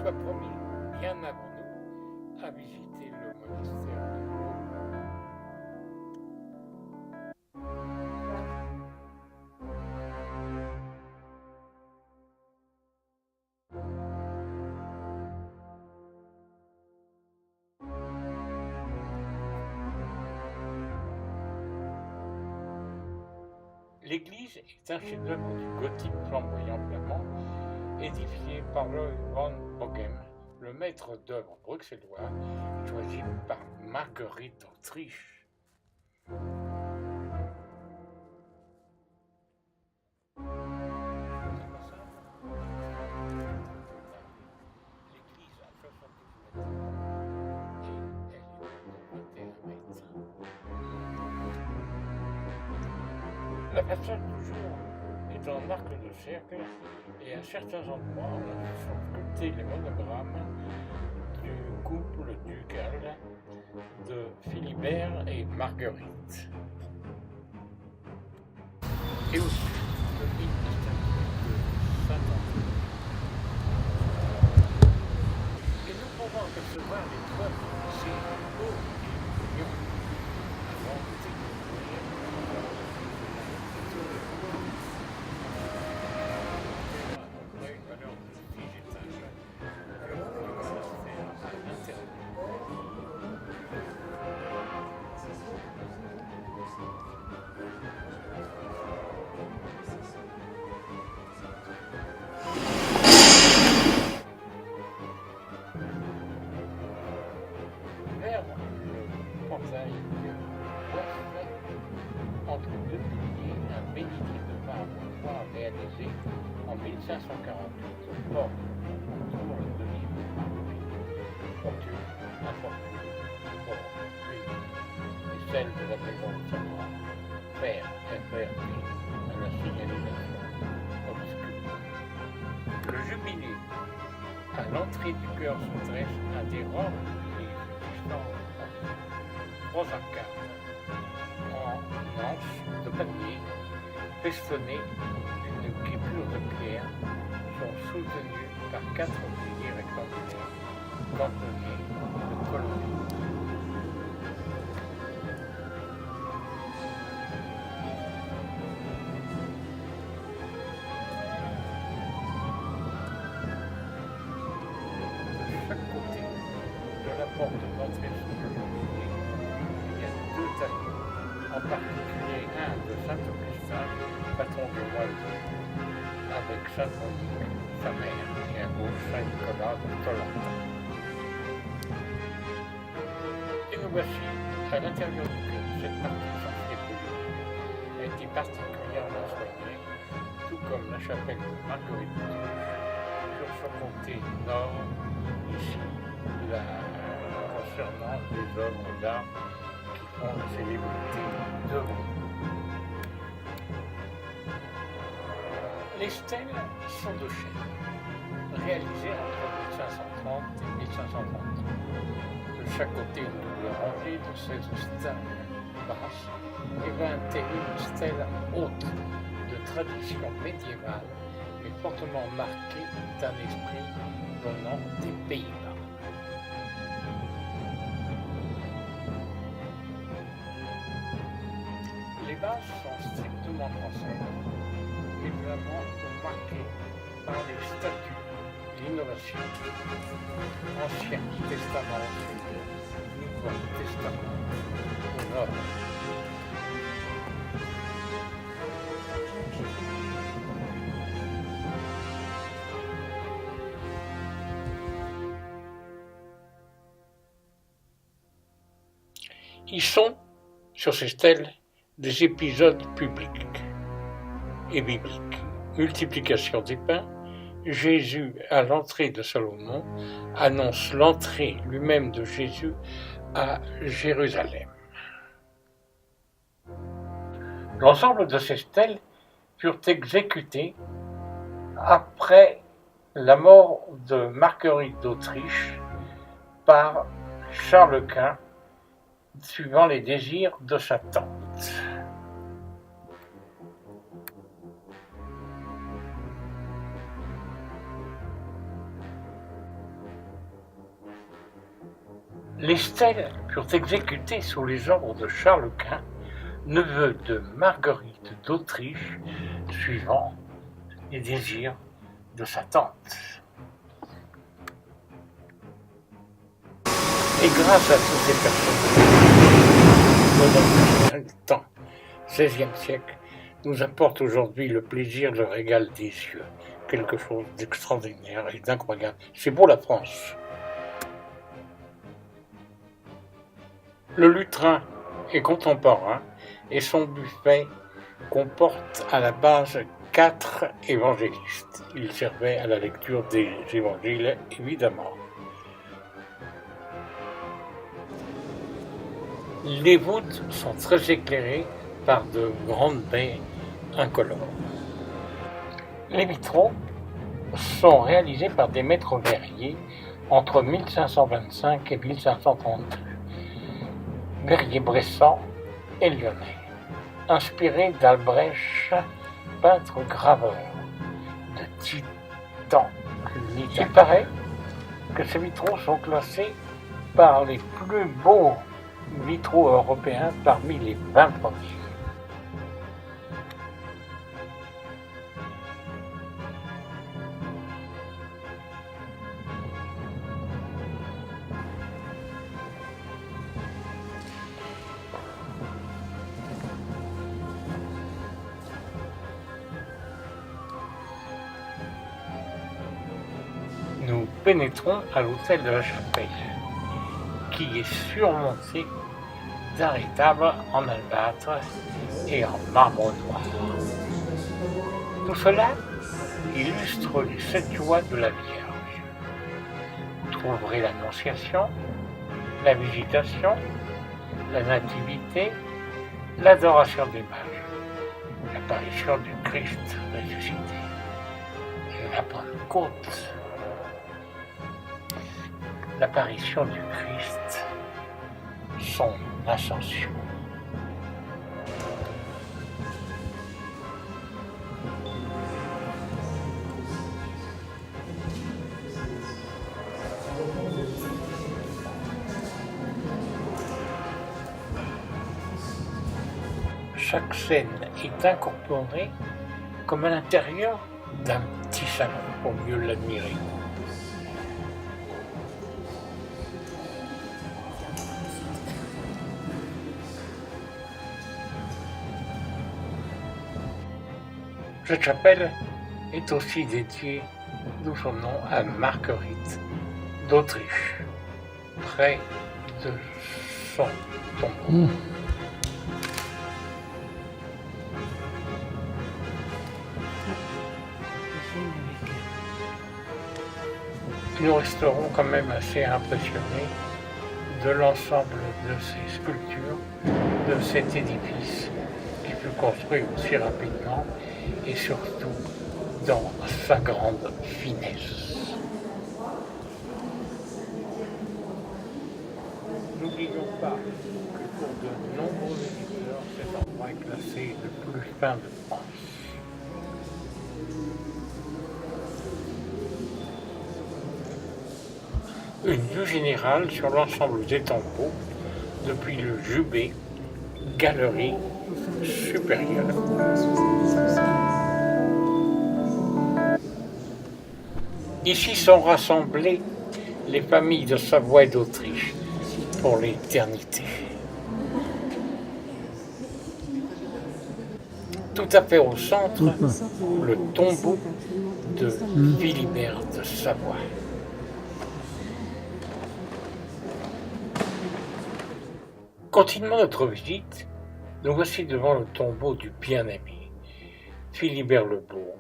soit promis bien avant nous à visiter le monastère de Lourdes. L'église est un chef-d'œuvre du gothique flamboyant flamand, édifié par Louis van Bogghem, le maître d'œuvre bruxellois, choisi par Marguerite d'Autriche. L'église a 72 mètres et elle est de 21 mètres. La façade du jour est en arc de cercle et à certains endroits on a sculpté les monogrammes du couple ducal de Philibert et Marguerite. Et aussi le mythe de Saint-André. Et nous pouvons apercevoir les toits de ces hauts et mignons avant de découvrir une valeur de 6 étages du monastère à l'intérieur. Vers le portail ouest, entre deux piliers, un bénitier de marbre noir réalisé en 1548 porte autour le deuxième porture importante pour l'une et celle de la maison de Savoie, Père FRP à la signalisation obscure. Le jubilé à l'entrée du chœur se dresse un des rares jubilés existants en France. 3 arcades en anse de panier festonnés d'une guipure de pierre sont soutenus par 4 piliers rectangulaires cantonnés de colonnades. De chaque côté de la porte d'entrée sur le jubilé, il y a 2 tableaux, en particulier un de Saint-Augustin, patron du royaume, avec Sainte Monique, sa mère, et à gauche Saint-Nicolas de Tolanda. Et nous voici à l'intérieur du cœur. Cette partie censée politique a été particulièrement soignée, tout comme la chapelle de Marguerite d'Autriche, sur son côté nord, ici, concernant les œuvres d'art qui font la célébrité de Rome. Les stèles sont de chêne, réalisées entre 1530 et 1530. De chaque côté, une double rangée de 16 stèles basses et 21 stèles hautes de tradition médiévale mais fortement marquées d'un esprit venant des Pays-Bas. Les bases sont strictement françaises, évidemment marquées par les statues, l'innovation, Ancien Testament au sud, Nouveau Testament au nord. Ils sont, sur ces stèles, des épisodes publics et bibliques. Multiplication des pains, Jésus à l'entrée de Salomon annonce l'entrée lui-même de Jésus à Jérusalem. L'ensemble de ces stèles furent exécutées après la mort de Marguerite d'Autriche par Charles Quint, suivant les désirs de sa tante. Les stèles furent exécutées sous les ordres de Charles Quint, neveu de Marguerite d'Autriche, suivant les désirs de sa tante. Et grâce à tous ces personnages, le temps, XVIe siècle, nous apporte aujourd'hui le plaisir, le régal des yeux. Quelque chose d'extraordinaire et d'incroyable. C'est beau la France. Le lutrin est contemporain et son buffet comporte à la base 4 évangélistes. Il servait à la lecture des évangiles, évidemment. Les voûtes sont très éclairées par de grandes baies incolores. Les vitraux sont réalisés par des maîtres verriers entre 1525 et 1532. Verrier-Bressan et Lyonnais, inspirés d'Albrecht, peintre graveur de Titan. Il paraît que ces vitraux sont classés par les plus beaux vitraux européens parmi les 20 premiers. Nous pénétrons à l'hôtel de la Chapelle, qui est surmonté d'un rétable en albâtre et en marbre noir. Tout cela illustre les 7 joies de la Vierge. Vous trouverez l'Annonciation, la Visitation, la Nativité, l'Adoration des Mages, l'apparition du Christ ressuscité, la Pentecôte, l'apparition du Christ, son ascension. Chaque scène est incorporée comme à l'intérieur d'un petit salon pour mieux l'admirer. Cette chapelle est aussi dédiée, d'où son nom, à Marguerite d'Autriche, près de son tombeau. Nous resterons quand même assez impressionnés de l'ensemble de ces sculptures, de cet édifice qui fut construit aussi rapidement et surtout dans sa grande finesse. N'oublions pas que pour de nombreux visiteurs, cet endroit est classé le plus fin de France. Une vue générale sur l'ensemble des tombeaux depuis le jubé, galerie supérieure. Ici sont rassemblées les familles de Savoie et d'Autriche pour l'éternité. Tout à fait au centre, le tombeau de Philibert de Savoie. Continuons notre visite, nous voici devant le tombeau du bien-aimé, Philibert le Beau,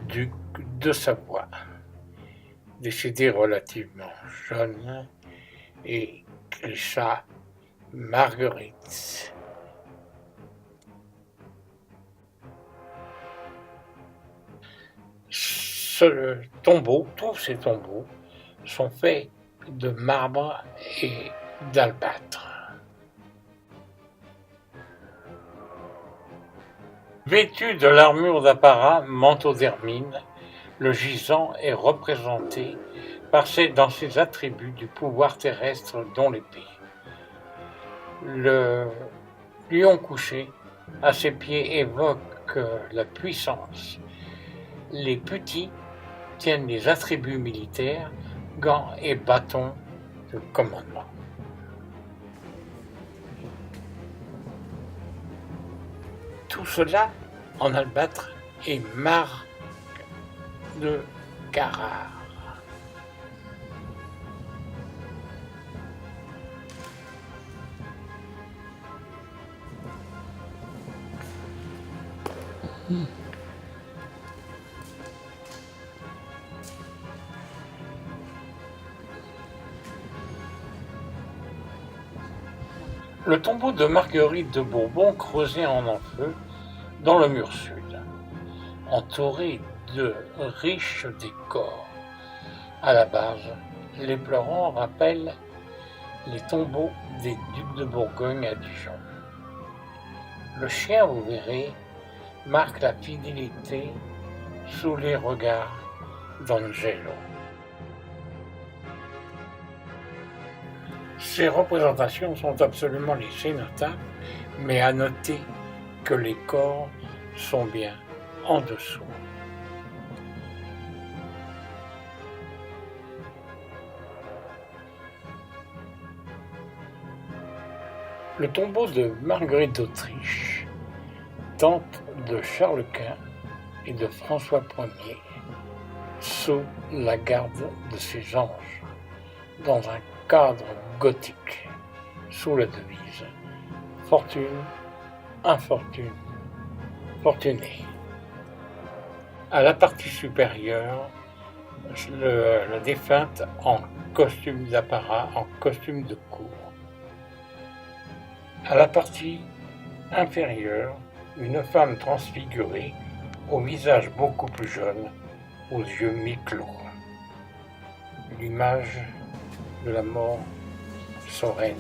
duc de Savoie, décédé relativement jeune, et Clécha Marguerite. Ce tombeau, tous ces tombeaux, sont faits de marbre et d'albâtre. Vêtu de l'armure d'apparat, manteau d'hermine, Le gisant est représenté dans ses attributs du pouvoir terrestre dont l'épée. Le lion couché à ses pieds évoque la puissance. Les petits tiennent les attributs militaires, gants et bâtons de commandement. Tout cela en albâtre et marc de Carrare. Le tombeau de Marguerite de Bourbon creusé en feu dans le mur sud, entouré de riches décors. À la base, les fleurons rappellent les tombeaux des ducs de Bourgogne à Dijon. Le chien, vous verrez, marque la fidélité sous les regards d'Angelo. Ces représentations sont absolument lissées, notables, mais à noter que les corps sont bien en dessous. Le tombeau de Marguerite d'Autriche, tante de Charles Quint et de François Ier, sous la garde de ses anges, dans un cadre gothique, sous la devise « Fortune, infortune, fortuné ». À la partie supérieure, la défunte en costume d'apparat, en costume de cour. À la partie inférieure, une femme transfigurée, au visage beaucoup plus jeune, aux yeux mi-clos. L'image de la mort sereine.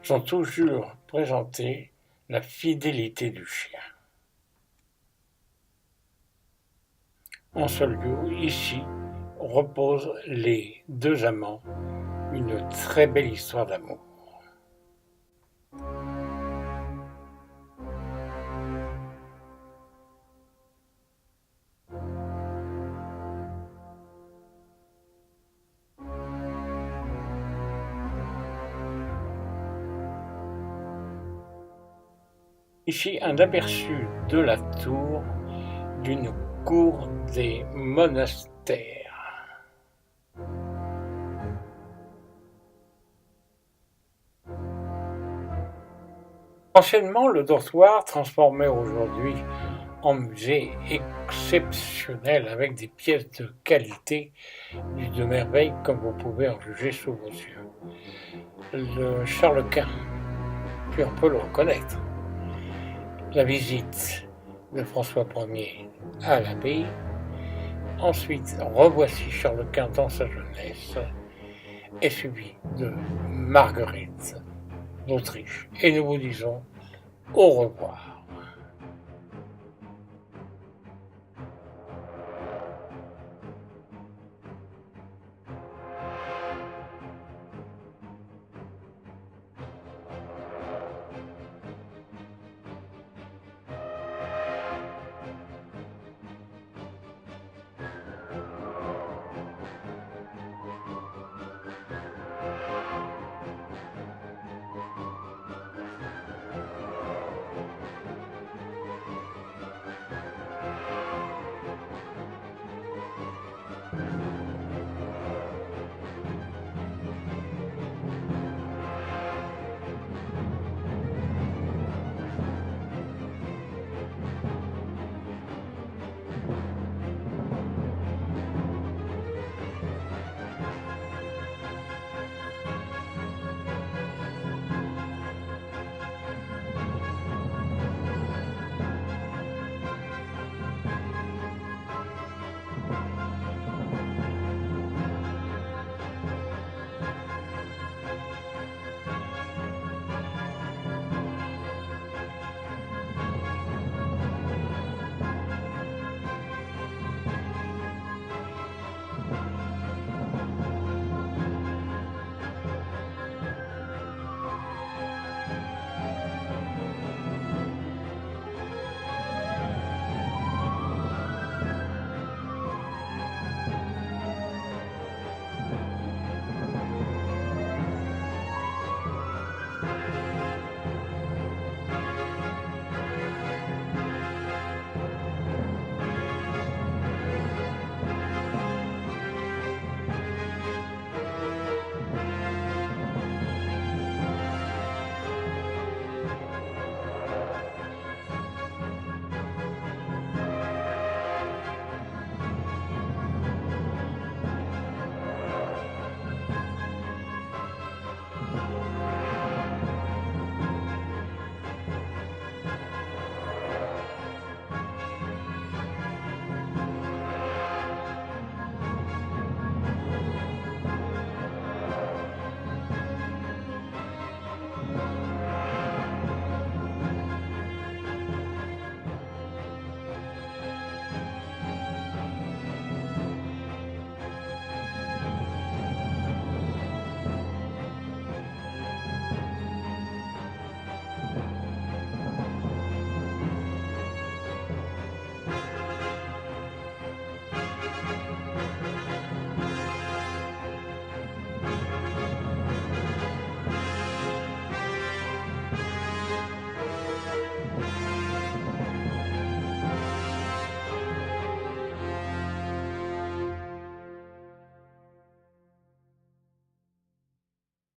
Sont toujours présentés la fidélité du chien. En ce lieu, ici, reposent les deux amants, une très belle histoire d'amour. Ici, un aperçu de la tour d'une cour des monastères. Anciennement, le dortoir, transformé aujourd'hui en musée exceptionnel avec des pièces de qualité, de merveille, comme vous pouvez en juger sous vos yeux. Le Charles Quint, puis on peut le reconnaître. La visite de François Ier à l'abbaye. Ensuite, revoici Charles Quint dans sa jeunesse, et suivi de Marguerite d'Autriche. Et nous vous disons au revoir.